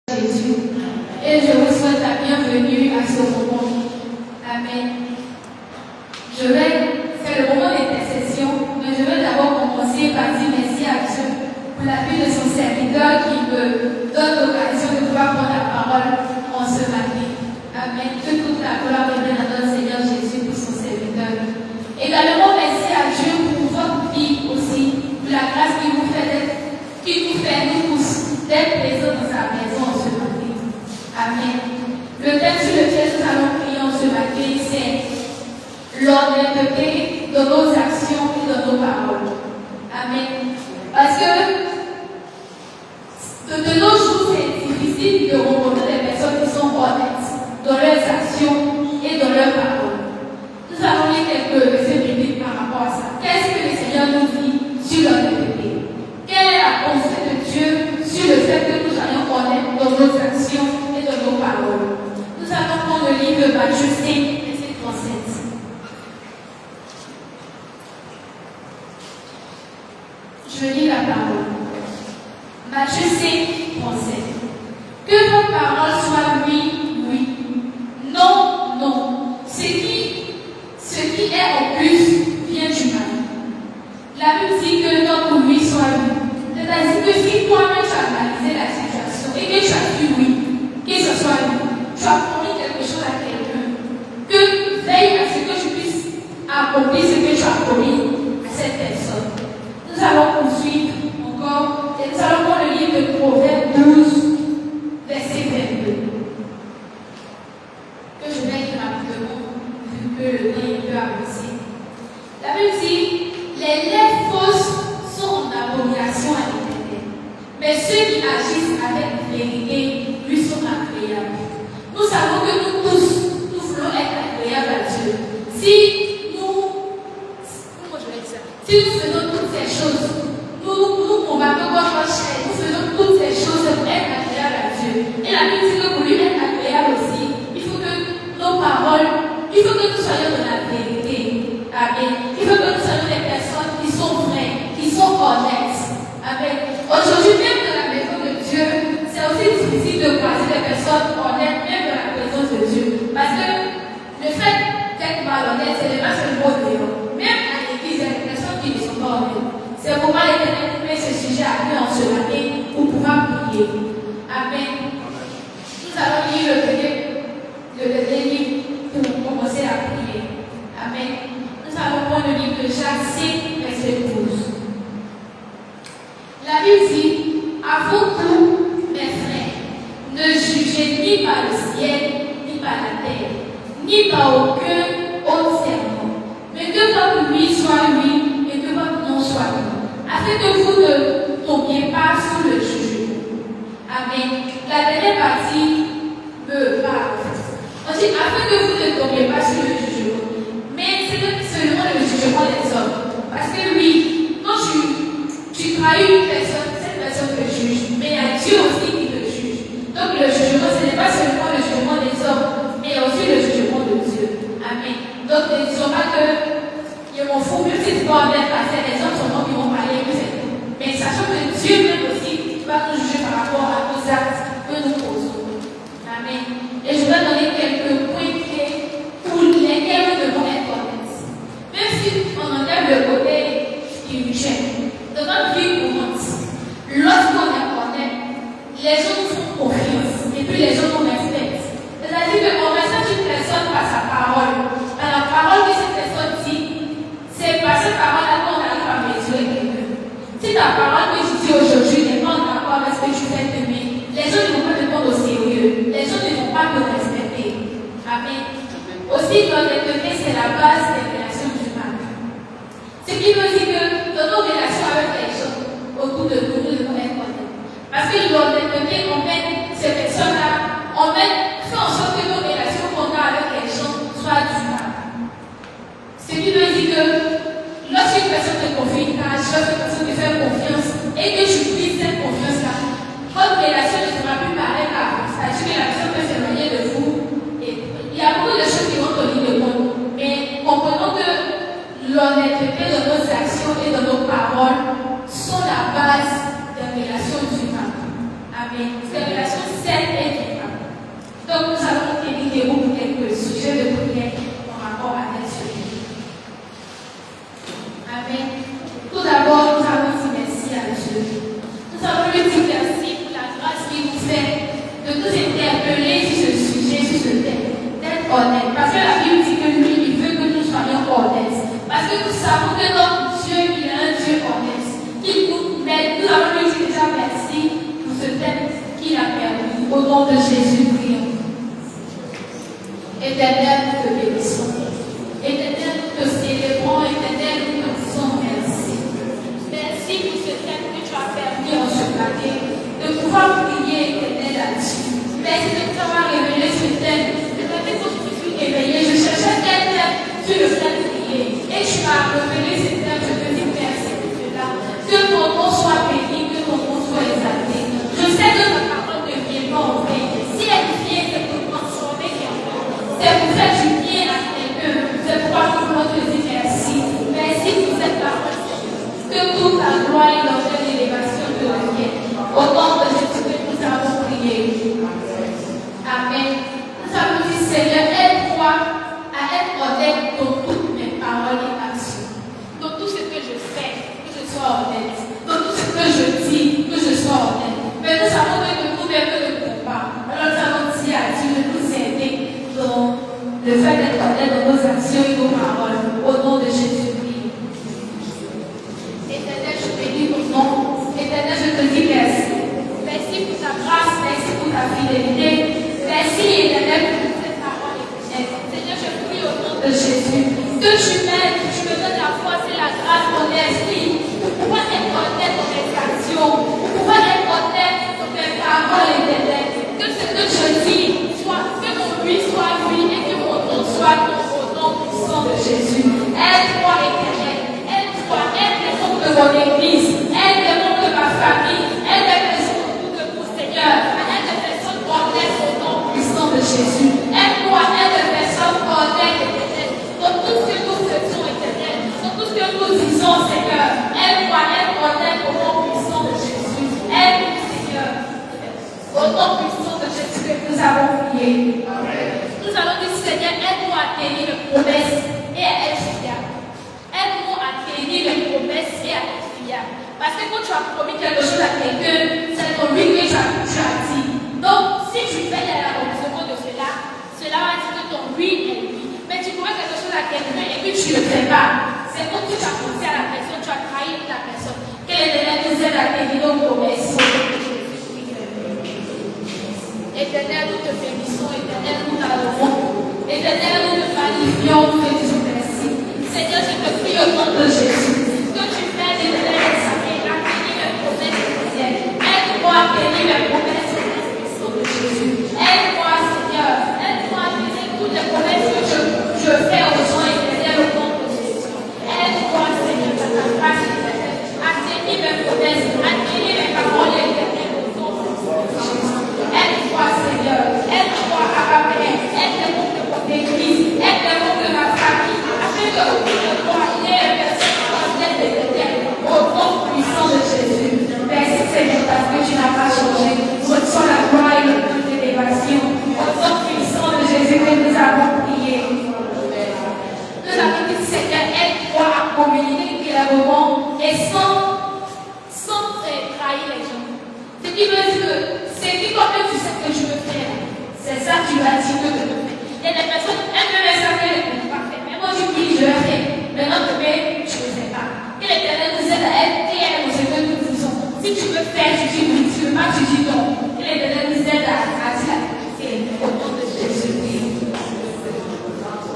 Jésus. Et je vous souhaite la bienvenue à ce moment. Amen. Je vais faire le moment d'intercession, mais je vais d'abord commencer par dire merci à Dieu pour la vie de son serviteur qui me donne l'occasion de pouvoir prendre la parole en ce matin. Amen. Que toute la gloire revienne à notre Seigneur Jésus pour son serviteur. Également, merci à Dieu pour votre vie aussi, pour la grâce qui vous fait nous tous d'être présents dans sa maison en ce matin. Amen. Le thème sur lequel nous allons prier en ce matin, c'est l'honnêteté de nos actions et de nos paroles. Amen. Parce que de nos jours, c'est difficile de rencontrer des personnes qui sont honnêtes dans leurs actions et dans leurs paroles. Nous allons lire quelques versets bibliques par rapport à ça. Qu'est-ce que le Seigneur nous dit sur l'honnêteté? Quelle est la pensée de Dieu sur le fait que nous soyons honnêtes dans nos actions et dans nos paroles? Nous allons prendre le livre de Matthieu 5, verset 37. Je lis la parole. Matthieu 5, 37. Que votre parole soit oui, oui. Non, non. Ce qui est en plus vient du mal. La Bible dit que notre oui soit oui. C'est-à-dire que si toi-même tu as analysé la situation et que tu as dit oui, que ce soit oui, tu as promis quelque chose à quelqu'un, que veille à ce que tu puisses accomplir ce que tu as promis à cette personne. Nous allons poursuivre encore et nous allons prendre le livre de Proverbes 12, verset 22. Que je vais lire rapidement, vu que le temps est peu avancé. La Bible dit, les lèvres fausses sont en abomination à l'Éternel, mais ceux qui agissent avec vérité lui sont agréables. Nous savons que nous tous, nous voulons être agréables à Dieu. Si nous faisons toutes ces choses, nous combattons notre chair, nous faisons toutes ces choses pour être agréables à Dieu. Et la Bible dit que pour lui être agréable aussi, il faut que nos paroles, il faut que nous soyons dans la vérité. Amen. Il faut que nous soyons des personnes qui sont vraies, qui sont honnêtes. Amen. Aujourd'hui, même dans la maison de Dieu, c'est aussi difficile de croiser des personnes honnêtes, même dans la présence de Dieu. Parce que le fait d'être malhonnête, c'est pas seulement dehors. Même à l'église, il y a des personnes qui ne sont pas honnêtes. C'est pourquoi l'Éternel met ce sujet à nous en ce matin pour pouvoir prier. Amen. Nous allons lire le dernier livre pour commencer à prier. Amen. Nous allons prendre le livre de Jacques 5, verset 12. La Bible dit, à vous tous, mes frères, ne jugez ni par le ciel, ni par la terre, ni par aucun autre serment, mais que votre oui soit oui et que votre non soit non, afin que vous ne tombiez pas sous le jugement. Amen. La dernière partie me parle. On dit, afin que vous ne tombiez pas sous le jugement. Mais c'est seulement le jugement des hommes. Parce que oui, quand tu trahis une personne, cette personne te juge. Mais il y a Dieu aussi qui te juge. Donc le jugement, ce n'est pas seulement le jugement des hommes, mais aussi le jugement de Dieu. Amen. Donc ne disons pas que je m'en fous, même si c'est pas honnête, parce que les hommes sont bons qui vont parler, mais c'est tout. Mais sachant que Dieu même aussi va nous juger par rapport à nos actes que nous posons. Amen. Et je vais donner quelques points clés pour lesquels nous devons être honnêtes. Même si on enlève le côté spirituel, dans notre vie courante, lorsqu'on est honnête, les gens nous font confiance et puis les gens nous respectent. C'est-à-dire qu'on respecte une personne par sa parole, par la parole que cette personne dit. C'est par cette parole-là qu'on arrive à mesurer quelqu'un. Si ta parole que tu dis aujourd'hui n'est pas en rapport avec ce que tu fais demain, les gens ne vont pas te prendre au sérieux. Les gens ne vont pas te respecter. Amen. Aussi, l'honnêteté, c'est la base des relations humaines. Ce qui veut dire que dans nos relations avec les gens, autour de nous, nous devons être honnêtes. Parce que l'honnêteté, on met ces personnes-là, fait en sorte que nos relations qu'on a avec les gens soient durables. Ce qui veut dire que lorsqu'une personne te confie une tâche, lorsqu'une personne te fait confiance et que tu puisses cette confiance-là, votre relation ne sera plus pareille qu'avant. C'est-à-dire que la personne peut s'éloigner de vous. Et il y a beaucoup de choses qui vont tenir de compte. Mais comprenons que l'honnêteté de nos actions et de nos paroles sont la base des relations humaines. Amen. C'est d'interpeller sur ce sujet, sur ce thème, d'être honnête. Parce que la Bible dit que lui, il veut que nous soyons honnêtes. Parce que nous savons que notre Dieu, il est un Dieu honnête. Il nous met, nous allons lui dire déjà merci pour ce thème qu'il a permis. Au nom de Jésus, prions. Éternel, nous te bénissons. Éternel, nous te célébrons. Éternel, nous te disons merci. Merci pour ce thème que tu as permis en ce matin de pouvoir prier, Éternel, là-dessus. Merci de nous avoir révélé ce thème. Le matin, quand je me suis réveillée, je cherchais quel thème tu le fais prier. Et tu m'as révélé ce thème. Je te dis merci pour cela. Que ton nom soit béni, que ton nom soit exalté. Je sais que ta parole ne vient pas en vain. Si elle vient, c'est pour transformer quelqu'un. C'est pour faire du bien à quelqu'un. C'est pourquoi nous voulons te dire merci. Merci pour cette parole. Que toute ta gloire et l'honneur et l'élévation te reviennent. Au nom de Jésus que nous avons prié. Amen. Nous avons dit, Seigneur, aide-moi à être honnête dans toutes mes paroles et actions. Dans tout ce que je fais, que je sois honnête. Dans tout ce que je dis, que je sois honnête. Mais nous savons que de nous-mêmes ne pouvons pas. Alors nous avons dit à Dieu de nous aider dans le fait d'être honnête dans nos actions et nos paroles. Au nom de Jésus-Christ. Éternel, je bénis ton nom. Éternel, je te dis merci. Merci pour ta grâce, merci pour ta fidélité. Merci, Éternel, pour cette parole. Seigneur, je prie au nom de Jésus. Que tu m'aides, que tu me donnes la force et la grâce, mon esprit, pour pouvoir être honnête dans mes actions, pour pouvoir être honnête dans mes paroles, Éternel. Que ce que je dis soit, que mon oui soit oui et que mon nom soit non, au nom puissant de Jésus. Aide-moi, Éternel. Aide-moi, aide les membres de mon église, aide les membres de ma famille, aide les personnes autour de mon Seigneur, aide les personnes honnêtes au nom puissant de Jésus. Aide-moi, aide les personnes honnêtes, Éternel, dans tout ce que nous faisons, Éternel, dans tout ce que nous disons, Seigneur. Aide-moi, être honnête au nom puissant de Jésus. Aide-nous, Seigneur, au nom puissant de Jésus que nous avons prié. Nous allons dire, Seigneur, aide-moi à tenir les promesses et à être fiable. Aide-moi à tenir les promesses et à être fiable. Parce que quand tu as promis quelque chose à quelqu'un, c'est ton lui que tu as dit. Donc, si tu fais la conclusion de cela, cela va dire que ton oui est oui. Mais tu promets quelque chose à quelqu'un et que tu ne le fais pas. C'est comme que tu as pensé à la personne, tu as trahi la personne. Que l'Éternel nous aide à tenir nos promesses. Éternel, nous te bénissons. Éternel, nous t'adorons. Éternel, nous te magnifions. Nous te disons merci. Seigneur, je te prie au nom de Jésus. Que tu m'aides, Éternel, à tenir mes promesses chrétiennes. Aide-moi à tenir mes promesses au nom puissant de Jésus. Aide-moi, Seigneur. Aide-moi à tenir toutes les promesses que je fais aux gens, Éternel, au nom de Jésus. Aide-moi, Seigneur, par ta grâce, Éternel, à tenir mes promesses, à tenir mes paroles, Éternel, au nom de Jésus. Aide-moi, Seigneur. Aide-moi à rappeler. Aide les membres de mon église. Aide les membres de ma famille. Afin que autour de moi, il y ait une personne honnête et éternelle. Au nom puissant de Jésus. Merci, Seigneur, parce que tu n'as pas changé. Reçois la gloire et le nom de l'élévation. Au nom puissant de Jésus que nous avons prié. Nous avons dit, Seigneur, aide-moi à communiquer clairement et sans trahir les gens. Ce qui veut dire que c'est qui toi tu sais que je veux faire. C'est ça que tu vas dire que je veux faire. Il y a des personnes, elles me laissent faire les choses pas faire. Mais moi je dis je vais faire. Maintenant demain, je ne sais pas. Et l'Éternel nous aide à être clair dans ce que nous disons. Si tu veux faire, tu dis oui. Si tu veux pas, tu dis non. Et l'Éternel nous aide à dire la vérité au nom de Jésus-Christ.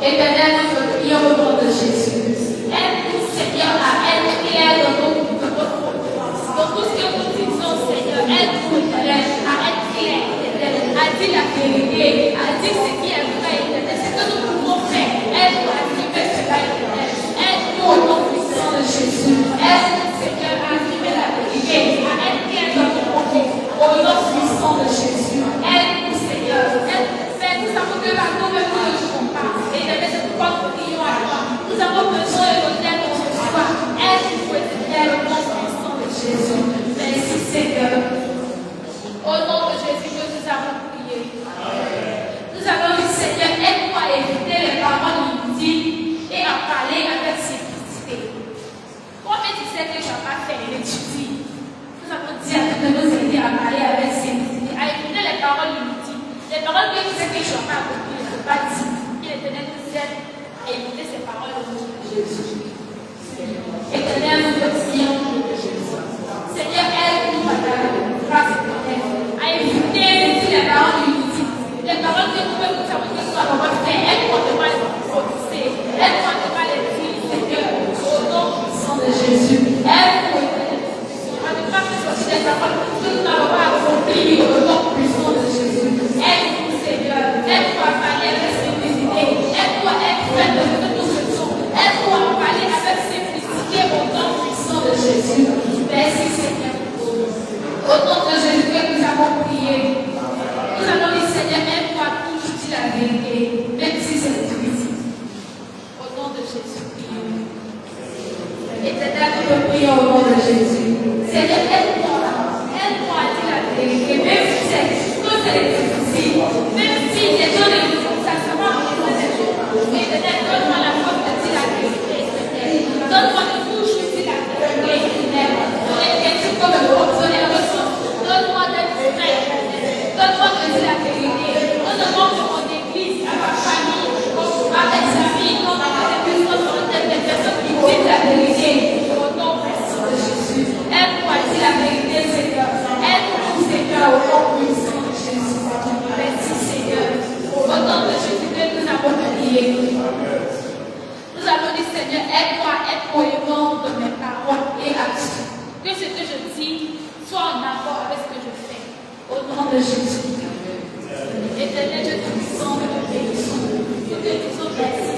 Éternel, nous te prions au nom de Jésus. Aide-nous, Seigneur, à être clair dans tout ce que nous disons, Seigneur. Aide-nous, Éternel, à être clair, Éternel, à dire la vérité, à dire ce qui est vrai, Éternel, ce que nous pouvons faire. Aide-nous à vivre cela, Éternel. Aide-nous au nom puissant de Jésus. Aide-nous, Seigneur, à vivre la vérité, à être clair dans nos propos, au nom puissant de Jésus. Aide-nous, Seigneur. Aide-nous, Père, nous savons que la nous-mêmes nous ne jouons pas. Éternel, c'est pourquoi nous prions à toi. Nous avons besoin de notre aide dans ce soir. Aide-nous, Éternel, au nom puissant de Jésus. Merci, Seigneur. Au nom de Jésus que nous avons prié. Nous avons parole que tu sais que je ne vais pas accomplir, je ne peux pas dire. L'Éternel nous aide à écouter ces paroles au nom de Jésus. Éternel, nous te prions au nom de Jésus. Seigneur, aide-nous à ta grâce éternelle, à éviter les paroles inutiles, les paroles que nous pouvons nous savoir que nous allons faire. Aide-moi de mal les prononcer, aide-moi de mal les dire, Seigneur, au nom puissant de Jésus. Aide-nous, Éternel, à ne pas faire sortir des paroles que nous n'allons pas accomplir au nom puissant de Jésus. Aide-nous, Seigneur, aide-nous à parler avec simplicité, aide-nous à être près de ce que nous faisons, aide-nous à parler avec simplicité au nom puissant de Jésus. Merci, Seigneur. Au nom de Jésus que nous avons prié, nous allons dire, Seigneur, aide-moi à toujours dire la vérité, même si c'est difficile. Au nom de Jésus, prions. Éternel, nous te prions au nom de Jésus. Seigneur, aide-moi à dire la vérité, même si c'est difficile, même si les gens ne disent pas ça va arriver des jours. Éternel, donne-moi la force de dire la vérité, Seigneur. Donne-moi de toujours dire la vérité, Seigneur. Donne-moi d'être vrai, donne-moi de dire la vérité, donne-moi de mon église, à ma famille, à mes amis, des personnes qui disent la vérité, au nom puissant de Jésus. Aide-moi à dire la vérité, Seigneur. Aide-nous, Seigneur, au nom puissant de Jésus. Merci, Seigneur. Au nom de Jésus que nous avons prié. Nous allons dire, Seigneur, aide-moi à être cohérent de mes paroles et actions. Que ce que je dis soit en accord avec ce que je fais. Au nom de Jésus. Éternel, je te puissant, nous te bénissons. Nous te disons merci.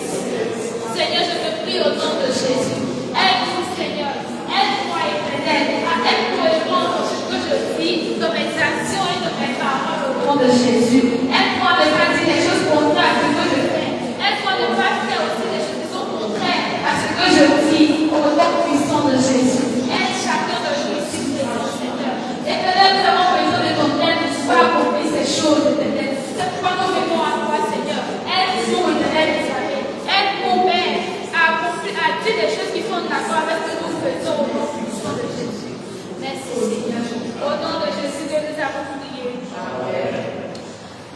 Seigneur, je te prie au nom de Jésus. Aide-nous, Seigneur. Aide-moi, Éternel, à être cohérent dans ce que je dis, dans mes actions et dans mes paroles au nom de Jésus. Aide-moi à ne pas dire les choses contraires à ce que je fais. Aide-moi à ne pas faire aussi les choses qui sont contraires à ce que je dis au nom puissant de Jésus. Aide chacun de nous ici, Seigneur. Éternel, nous avons besoin de ton aide pour accomplir ces choses, Éternel. C'est pourquoi nous venons à toi, Seigneur. Aide-nous, Éternel, Israël. Aide-nous, Père, à dire des choses qui sont d'accord avec ce que nous faisons au nom puissant de Jésus. Merci, Seigneur. Au nom de Jésus que nous avons prié.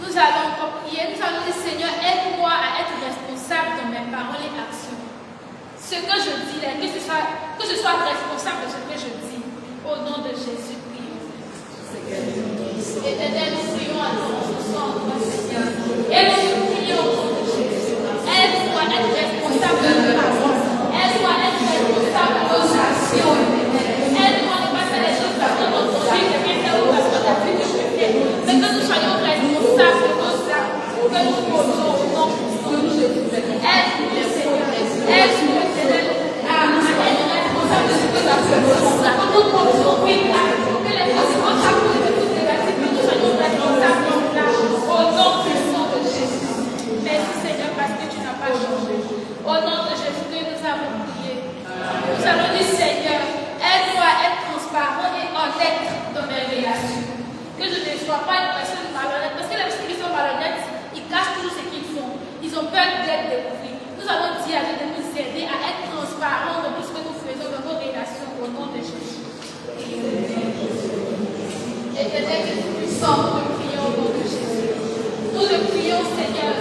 Nous allons encore prier. Nous allons dire, Seigneur, aide-moi à être responsable de mes paroles et actions. Ce que je dis, que je sois responsable de ce que je dis. Au nom de Jésus, prions. Éternel, nous prions à toi, ce soir, Seigneur. Et nous prions au nom de Jésus. Aide-moi à être responsable de nos paroles. Aide-moi à être responsable de nos actions. Aide-moi à ne pas faire les choses parce que notre vie est bien fait ou parce qu'on a vu que je fais. Mais que nous soyons responsables de nos actes. Que nous posons au nom de Jésus. Aide-nous, Seigneur. Aide-nous, Seigneur. À être responsable de ce que nous faisons. Quand nous posons, oui, que les conséquences de toutes les activités, que nous soyons responsables au nom puissant de Jésus. Merci, Seigneur, parce que tu n'as pas changé. Au nom de Jésus que nous avons prié. Nous allons dire, Seigneur, aide-moi à être transparent et honnête dans mes relations. Que je ne sois pas une personne malhonnête. Parce que les personnes qui sont malhonnêtes, ils cachent toujours ce qu'ils font. Ils ont peur d'être découverts. Nous allons dire à Dieu de nous aider à être transparents dans tout ce que nous faisons dans nos relations au nom de Jésus. Éternel, que nous puissions, nous te prions au nom de Jésus. Nous te prions, Seigneur.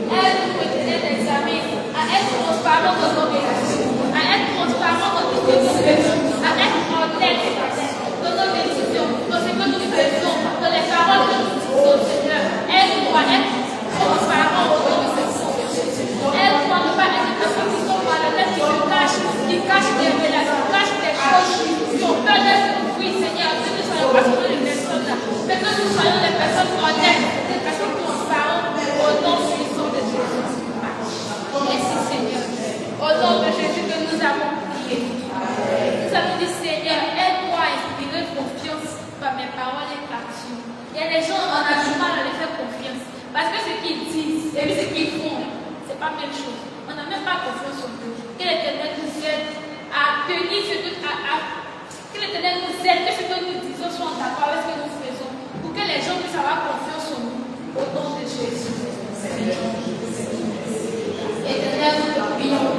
Aide-nous, Éternel, les amis, à être transparents dans nos relations, à être transparents dans tout ce que nous faisons, à être honnêtes, dans nos décisions, dans ce que nous faisons, dans les paroles que nous disons, Seigneur. Aide-nous à être transparents au nom de Jésus. Aide-moi à ne pas être des personnes qui sont malhonnêtes, qui cachent des relations, qui cachent des choses, qui ont peur d'être oui, Seigneur, que nous soyons pas seulement des personnes là, mais que nous soyons des personnes honnêtes, des personnes transparentes au nom puissant de Jésus. Merci, Seigneur. Au nom de Jésus que nous avons prié. Nous avons dit, Seigneur, aide-moi à inspirer confiance par mes paroles et actions. Il y a des gens, on a du mal à les faire confiance. Parce que ce qu'ils disent et ce qu'ils font, ce n'est pas la même chose. On n'a même pas confiance en eux. Que l'Éternel nous aide à tenir ce que. Que l'Éternel nous aide, que ce que nous disons soit en accord avec ce que nous faisons. Pour que les gens puissent avoir confiance en nous. Au nom de Jésus. Éternel, nous te prions.